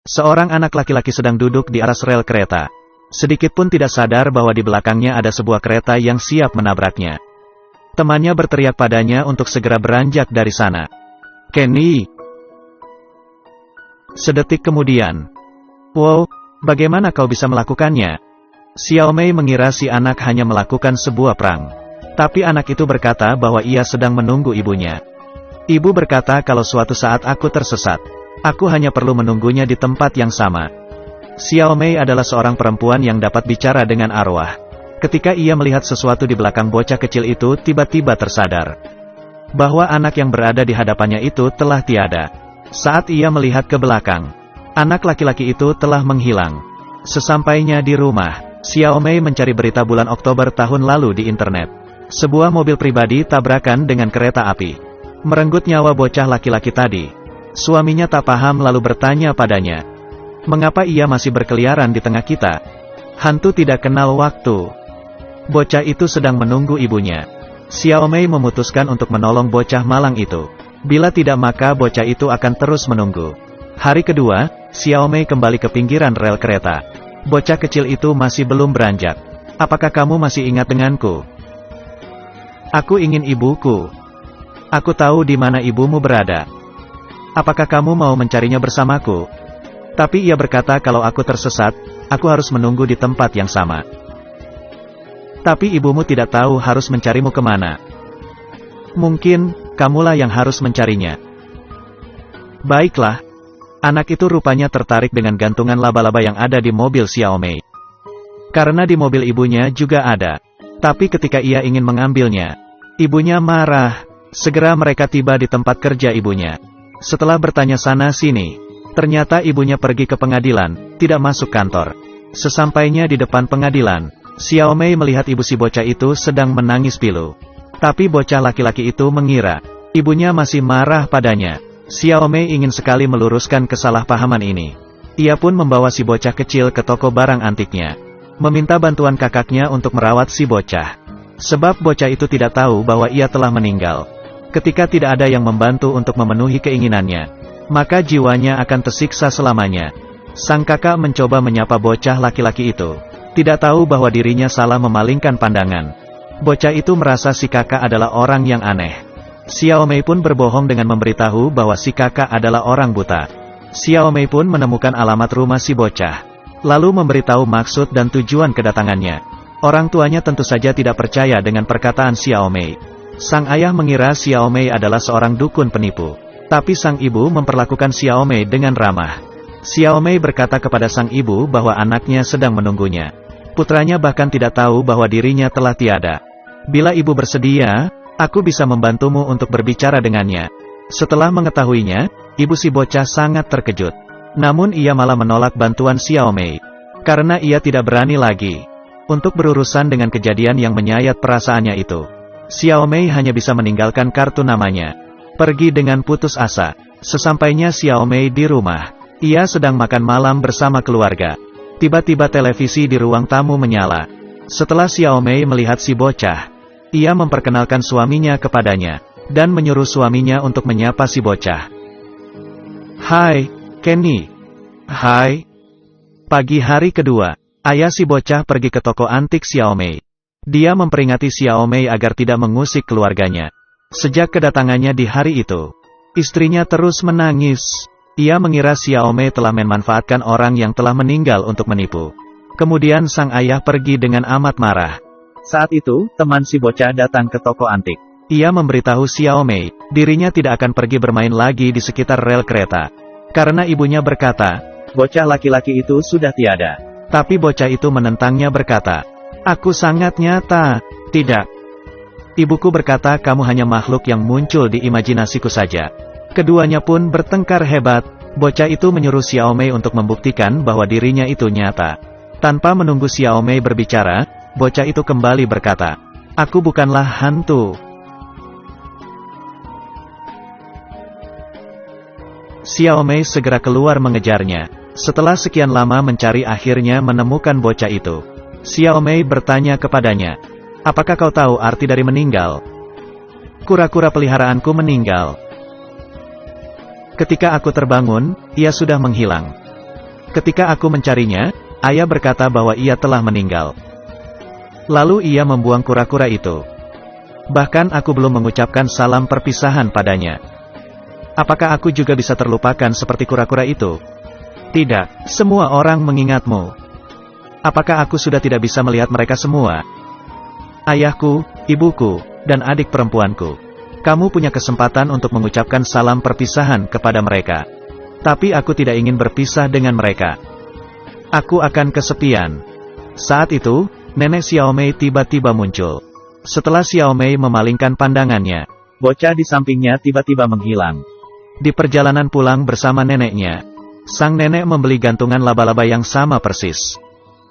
Seorang anak laki-laki sedang duduk di atas rel kereta. Sedikit pun tidak sadar bahwa di belakangnya ada sebuah kereta yang siap menabraknya. Temannya berteriak padanya untuk segera beranjak dari sana. Kenny! Sedetik kemudian. Wow, bagaimana kau bisa melakukannya? Xiaomei mengira si anak hanya melakukan sebuah prank. Tapi anak itu berkata bahwa ia sedang menunggu ibunya. Ibu berkata kalau suatu saat aku tersesat, aku hanya perlu menunggunya di tempat yang sama. Xiaomei adalah seorang perempuan yang dapat bicara dengan arwah. Ketika ia melihat sesuatu di belakang bocah kecil itu, tiba-tiba tersadar bahwa anak yang berada di hadapannya itu telah tiada. Saat ia melihat ke belakang, anak laki-laki itu telah menghilang. Sesampainya di rumah, Xiaomei mencari berita bulan Oktober tahun lalu di internet. Sebuah mobil pribadi tabrakan dengan kereta api, merenggut nyawa bocah laki-laki tadi. Suaminya tak paham lalu bertanya padanya, mengapa ia masih berkeliaran di tengah kita? Hantu tidak kenal waktu. Bocah itu sedang menunggu ibunya. Xiaomei memutuskan untuk menolong bocah malang itu. Bila tidak maka bocah itu akan terus menunggu. Hari kedua, Xiaomei kembali ke pinggiran rel kereta. Bocah kecil itu masih belum beranjak. Apakah kamu masih ingat denganku? Aku ingin ibuku. Aku tahu di mana ibumu berada. Apakah kamu mau mencarinya bersamaku? Tapi ia berkata kalau aku tersesat, aku harus menunggu di tempat yang sama. Tapi ibumu tidak tahu harus mencarimu kemana. Mungkin, kamulah yang harus mencarinya. Baiklah. Anak itu rupanya tertarik dengan gantungan laba-laba yang ada di mobil Xiaomei. Karena di mobil ibunya juga ada. Tapi ketika ia ingin mengambilnya, ibunya marah. Segera mereka tiba di tempat kerja ibunya. Setelah bertanya sana-sini, ternyata ibunya pergi ke pengadilan, tidak masuk kantor. Sesampainya di depan pengadilan, Xiaomei melihat ibu si bocah itu sedang menangis pilu. Tapi bocah laki-laki itu mengira ibunya masih marah padanya. Xiaomei ingin sekali meluruskan kesalahpahaman ini. Ia pun membawa si bocah kecil ke toko barang antiknya, meminta bantuan kakaknya untuk merawat si bocah. Sebab bocah itu tidak tahu bahwa ia telah meninggal. Ketika tidak ada yang membantu untuk memenuhi keinginannya, maka jiwanya akan tersiksa selamanya. Sang kakak mencoba menyapa bocah laki-laki itu, tidak tahu bahwa dirinya salah memalingkan pandangan. Bocah itu merasa si kakak adalah orang yang aneh. Xiaomei pun berbohong dengan memberitahu bahwa si kakak adalah orang buta. Xiaomei pun menemukan alamat rumah si bocah, lalu memberitahu maksud dan tujuan kedatangannya. Orang tuanya tentu saja tidak percaya dengan perkataan Xiaomei. Sang ayah mengira Xiaomei adalah seorang dukun penipu. Tapi sang ibu memperlakukan Xiaomei dengan ramah. Xiaomei berkata kepada sang ibu bahwa anaknya sedang menunggunya. Putranya bahkan tidak tahu bahwa dirinya telah tiada. Bila ibu bersedia, aku bisa membantumu untuk berbicara dengannya. Setelah mengetahuinya, ibu si bocah sangat terkejut. Namun ia malah menolak bantuan Xiaomei. Karena ia tidak berani lagi untuk berurusan dengan kejadian yang menyayat perasaannya itu. Xiaomei hanya bisa meninggalkan kartu namanya. Pergi dengan putus asa. Sesampainya Xiaomei di rumah, ia sedang makan malam bersama keluarga. Tiba-tiba televisi di ruang tamu menyala. Setelah Xiaomei melihat si bocah, ia memperkenalkan suaminya kepadanya, dan menyuruh suaminya untuk menyapa si bocah. Hai, Kenny. Hai. Pagi hari kedua, ayah si bocah pergi ke toko antik Xiaomei. Dia memperingati Xiaomei agar tidak mengusik keluarganya. Sejak kedatangannya di hari itu, istrinya terus menangis. Ia mengira Xiaomei telah memanfaatkan orang yang telah meninggal untuk menipu. Kemudian sang ayah pergi dengan amat marah. Saat itu, teman si bocah datang ke toko antik. Ia memberitahu Xiaomei, dirinya tidak akan pergi bermain lagi di sekitar rel kereta. Karena ibunya berkata, bocah laki-laki itu sudah tiada. Tapi bocah itu menentangnya berkata, aku sangat nyata. Tidak. Ibuku berkata kamu hanya makhluk yang muncul di imajinasiku saja. Keduanya pun bertengkar hebat. Bocah itu menyuruh Xiaomei untuk membuktikan bahwa dirinya itu nyata. Tanpa menunggu Xiaomei berbicara, bocah itu kembali berkata, aku bukanlah hantu. Xiaomei segera keluar mengejarnya. Setelah sekian lama mencari akhirnya menemukan bocah itu. Xiaomei bertanya kepadanya, apakah kau tahu arti dari meninggal? Kura-kura peliharaanku meninggal. Ketika aku terbangun, ia sudah menghilang. Ketika aku mencarinya, ayah berkata bahwa ia telah meninggal. Lalu ia membuang kura-kura itu. Bahkan aku belum mengucapkan salam perpisahan padanya. Apakah aku juga bisa terlupakan seperti kura-kura itu? Tidak, semua orang mengingatmu. Apakah aku sudah tidak bisa melihat mereka semua? Ayahku, ibuku, dan adik perempuanku. Kamu punya kesempatan untuk mengucapkan salam perpisahan kepada mereka. Tapi aku tidak ingin berpisah dengan mereka. Aku akan kesepian. Saat itu, nenek Xiaomei tiba-tiba muncul. Setelah Xiaomei memalingkan pandangannya, bocah di sampingnya tiba-tiba menghilang. Di perjalanan pulang bersama neneknya, sang nenek membeli gantungan laba-laba yang sama persis.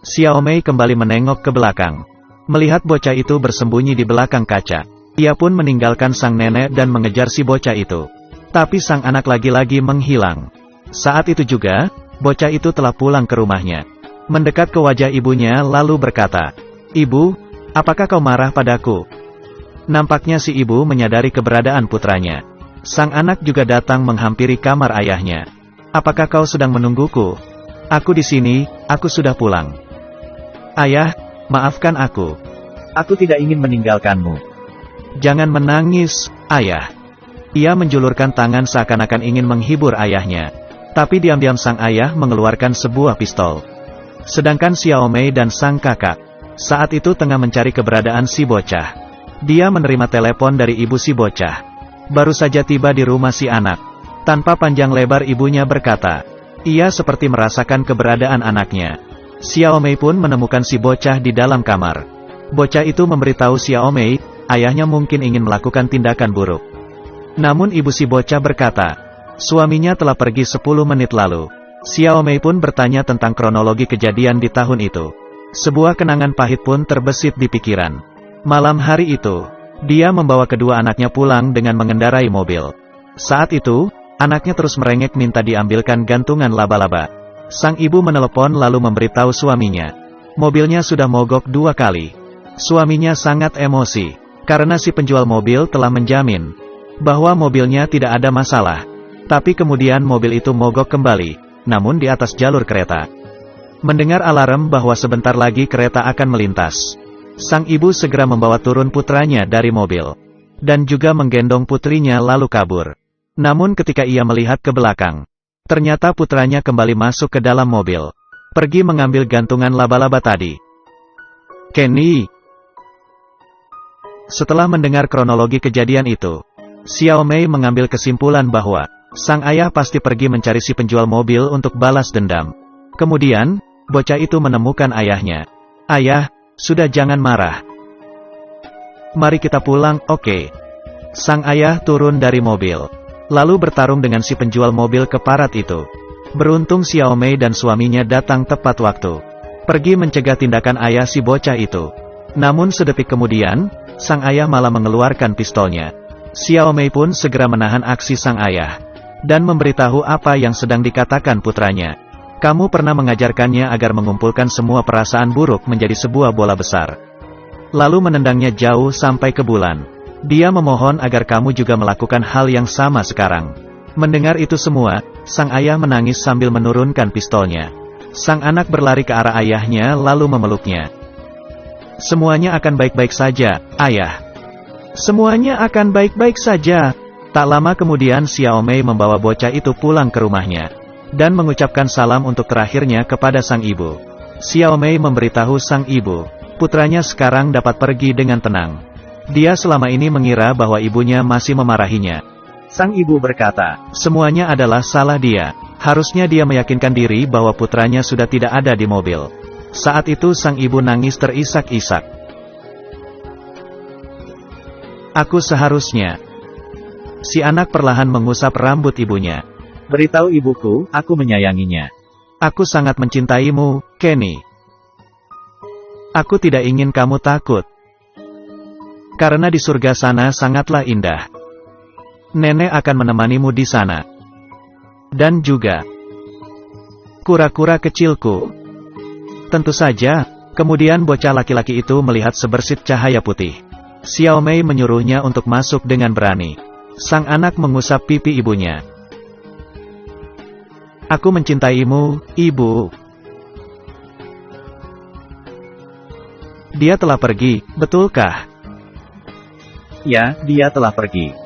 Xiaomei kembali menengok ke belakang. Melihat bocah itu bersembunyi di belakang kaca, ia pun meninggalkan sang nenek dan mengejar si bocah itu. Tapi sang anak lagi-lagi menghilang. Saat itu juga, bocah itu telah pulang ke rumahnya. Mendekat ke wajah ibunya lalu berkata, "Ibu, apakah kau marah padaku?" Nampaknya si ibu menyadari keberadaan putranya. Sang anak juga datang menghampiri kamar ayahnya. "Apakah kau sedang menungguku?" "Aku di sini, aku sudah pulang." "Ayah, maafkan aku. Aku tidak ingin meninggalkanmu." "Jangan menangis, ayah." Ia menjulurkan tangan seakan-akan ingin menghibur ayahnya. Tapi diam-diam sang ayah mengeluarkan sebuah pistol. Sedangkan Xiaomei dan sang kakak saat itu tengah mencari keberadaan si bocah. Dia menerima telepon dari ibu si bocah. Baru saja tiba di rumah si anak. Tanpa panjang lebar ibunya berkata, ia seperti merasakan keberadaan anaknya. Xiaomei pun menemukan si bocah di dalam kamar. Bocah itu memberitahu Xiaomei, ayahnya mungkin ingin melakukan tindakan buruk. Namun ibu si bocah berkata, suaminya telah pergi 10 menit lalu. Xiaomei pun bertanya tentang kronologi kejadian di tahun itu. Sebuah kenangan pahit pun terbesit di pikiran. Malam hari itu, dia membawa kedua anaknya pulang dengan mengendarai mobil. Saat itu, anaknya terus merengek minta diambilkan gantungan laba-laba. Sang ibu menelepon lalu memberitahu suaminya. Mobilnya sudah mogok 2 kali. Suaminya sangat emosi, karena si penjual mobil telah menjamin bahwa mobilnya tidak ada masalah. Tapi kemudian mobil itu mogok kembali, namun di atas jalur kereta. Mendengar alarm bahwa sebentar lagi kereta akan melintas, sang ibu segera membawa turun putranya dari mobil, dan juga menggendong putrinya lalu kabur. Namun ketika ia melihat ke belakang, ternyata putranya kembali masuk ke dalam mobil, pergi mengambil gantungan laba-laba tadi. Kenny. Setelah mendengar kronologi kejadian itu, Xiaomei mengambil kesimpulan bahwa sang ayah pasti pergi mencari si penjual mobil untuk balas dendam. Kemudian, bocah itu menemukan ayahnya. Ayah, sudah jangan marah. Mari kita pulang, oke. Sang ayah turun dari mobil, lalu bertarung dengan si penjual mobil keparat itu. Beruntung Xiaomei dan suaminya datang tepat waktu, pergi mencegah tindakan ayah si bocah itu. Namun sedetik kemudian, sang ayah malah mengeluarkan pistolnya. Xiaomei pun segera menahan aksi sang ayah, dan memberitahu apa yang sedang dikatakan putranya. Kamu pernah mengajarkannya agar mengumpulkan semua perasaan buruk menjadi sebuah bola besar, lalu menendangnya jauh sampai ke bulan. Dia memohon agar kamu juga melakukan hal yang sama sekarang. Mendengar itu semua, sang ayah menangis sambil menurunkan pistolnya. Sang anak berlari ke arah ayahnya lalu memeluknya. Semuanya akan baik-baik saja, ayah. Semuanya akan baik-baik saja. Tak lama kemudian Xiaomei membawa bocah itu pulang ke rumahnya, dan mengucapkan salam untuk terakhirnya kepada sang ibu. Xiaomei memberitahu sang ibu, putranya sekarang dapat pergi dengan tenang. Dia selama ini mengira bahwa ibunya masih memarahinya. Sang ibu berkata, semuanya adalah salah dia. Harusnya dia meyakinkan diri bahwa putranya sudah tidak ada di mobil. Saat itu sang ibu nangis terisak-isak. Aku seharusnya. Si anak perlahan mengusap rambut ibunya. Beritahu ibuku, aku menyayanginya. Aku sangat mencintaimu, Kenny. Aku tidak ingin kamu takut. Karena di surga sana sangatlah indah. Nenek akan menemanimu di sana. Dan juga kura-kura kecilku. Tentu saja, kemudian bocah laki-laki itu melihat sebersit cahaya putih. Xiaomei menyuruhnya untuk masuk dengan berani. Sang anak mengusap pipi ibunya. Aku mencintaimu, Ibu. Dia telah pergi, betulkah? Ya, dia telah pergi.